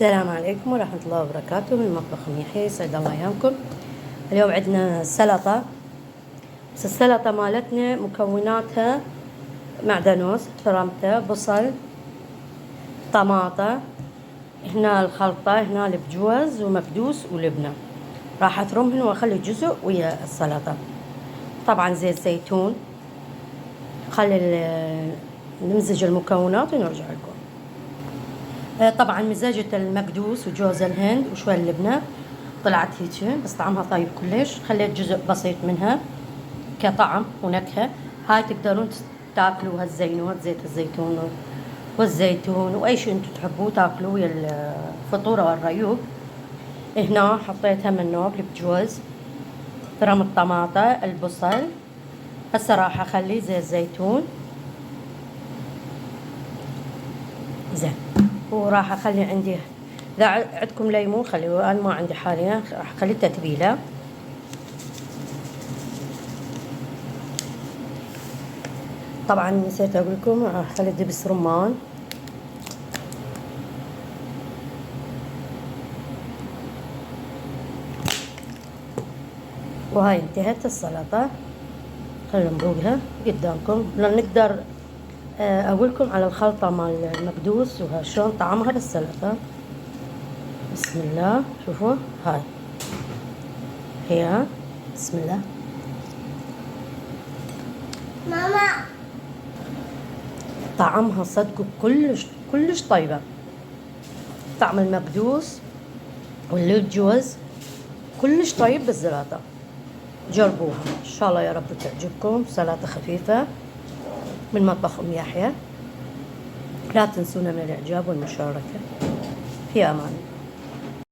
السلام عليكم ورحمة الله وبركاته. من مطبخ أم يحيى، يسعد الله أيامكم. اليوم عندنا سلطة، بس السلطة مالتنا مكوناتها معدنوس، فرمته، بصل، طماطة، هنا الخلطة، هنا البجوز ومكدوس ولبنة. راح أثرمهن وأخلي جزء ويا السلطة. طبعا زيت زيتون. نمزج المكونات ونرجع لكم. طبعا مزاجة المكدوس وجوز الهند وشوي اللبنة طلعت هيك، بس طعمها طيب كلش. خليت جزء بسيط منها كطعم ونكهة. هاي تقدرون تاكلوها تزينوها بزيت الزيتون والزيتون واي شيء انتم تحبوه تاكلوه ويا الفطور او الريوق. هنا حطيتها من نوب البجوز، فرم الطماطة، البصل. هسه راح اخلي زيت زيتون زين، وراح اخلي عندي اذا عندكم ليمون خليوه، انا ما عندي حاليا. راح اخلي تتبيله. طبعا نسيت اقول لكم راح اخلي دبس رمان، وهاي انتهت السلطه. خلينا نذوقها قدامكم. نقدر اقول لكم على الخلطه مال المكدوس وشلون طعمها بالسلطه. بسم الله، شوفوا هاي هي. بسم الله ماما، طعمها صدق كلش طيبه. طعم المكدوس والجوز كلش طيب بالسلطه. جربوها ان شاء الله، يا رب تعجبكم. سلطه خفيفه من مطبخ ام يحيى. لا تنسونا من الاعجاب والمشاركه. في امان.